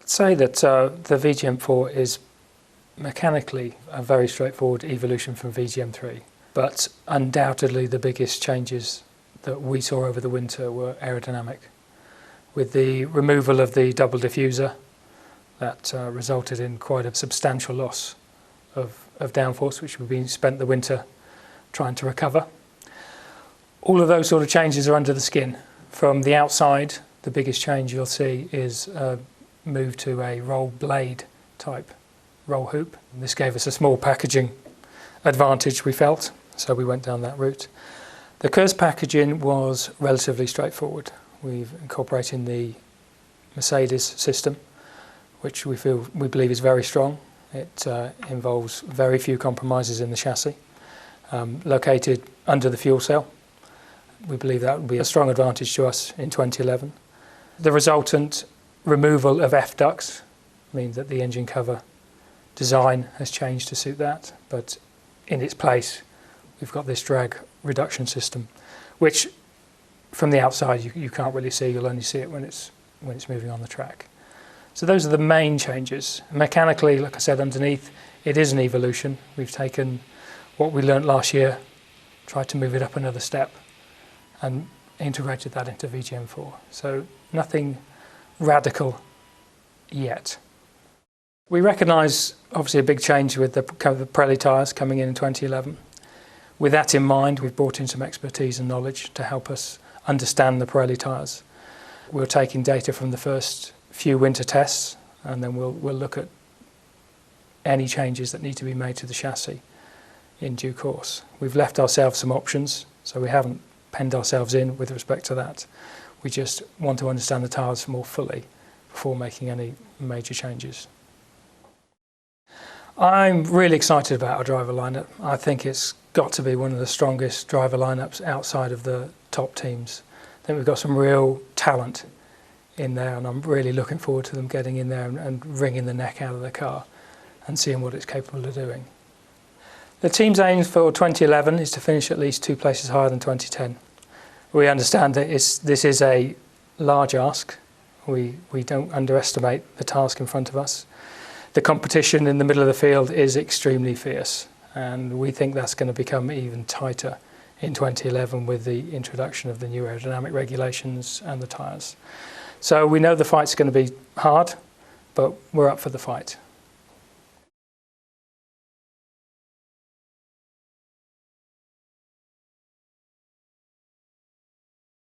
I'd say that the VJM04 is mechanically a very straightforward evolution from VJM3, but undoubtedly the biggest changes that we saw over the winter were aerodynamic. With the removal of the double diffuser, that resulted in quite a substantial loss of downforce, which we've spent the winter trying to recover. All of those sort of changes are under the skin. From the outside, the biggest change you'll see is a move to a roll blade type roll hoop. This gave us a small packaging advantage, we felt, so we went down that route. The KERS packaging was relatively straightforward. We've incorporated the Mercedes system, which we believe is very strong. It involves very few compromises in the chassis. Located under the fuel cell, we believe that would be a strong advantage to us in 2011. The resultant removal of F ducts means that the engine cover design has changed to suit that, but in its place we've got this drag reduction system, which from the outside you can't really see. You'll only see it when it's moving on the track. So those are the main changes. Mechanically, like I said, underneath it is an evolution. We've taken what we learnt last year, tried to move it up another step, and integrated that into VJM04. So nothing radical yet. We recognise obviously a big change with the Pirelli tyres coming in 2011. With that in mind, we've brought in some expertise and knowledge to help us understand the Pirelli tyres. We're taking data from the first few winter tests, and then we'll look at any changes that need to be made to the chassis in due course. We've left ourselves some options, so we haven't penned ourselves in with respect to that. We just want to understand the tyres more fully before making any major changes. I'm really excited about our driver lineup. I think it's got to be one of the strongest driver lineups outside of the top teams. I think we've got some real talent in there, and I'm really looking forward to them getting in there and wringing the neck out of the car and seeing what it's capable of doing. The team's aim for 2011 is to finish at least 2 places higher than 2010. We understand that this is a large ask. We don't underestimate the task in front of us. The competition in the middle of the field is extremely fierce, and we think that's going to become even tighter in 2011 with the introduction of the new aerodynamic regulations and the tyres. So we know the fight's going to be hard, but we're up for the fight.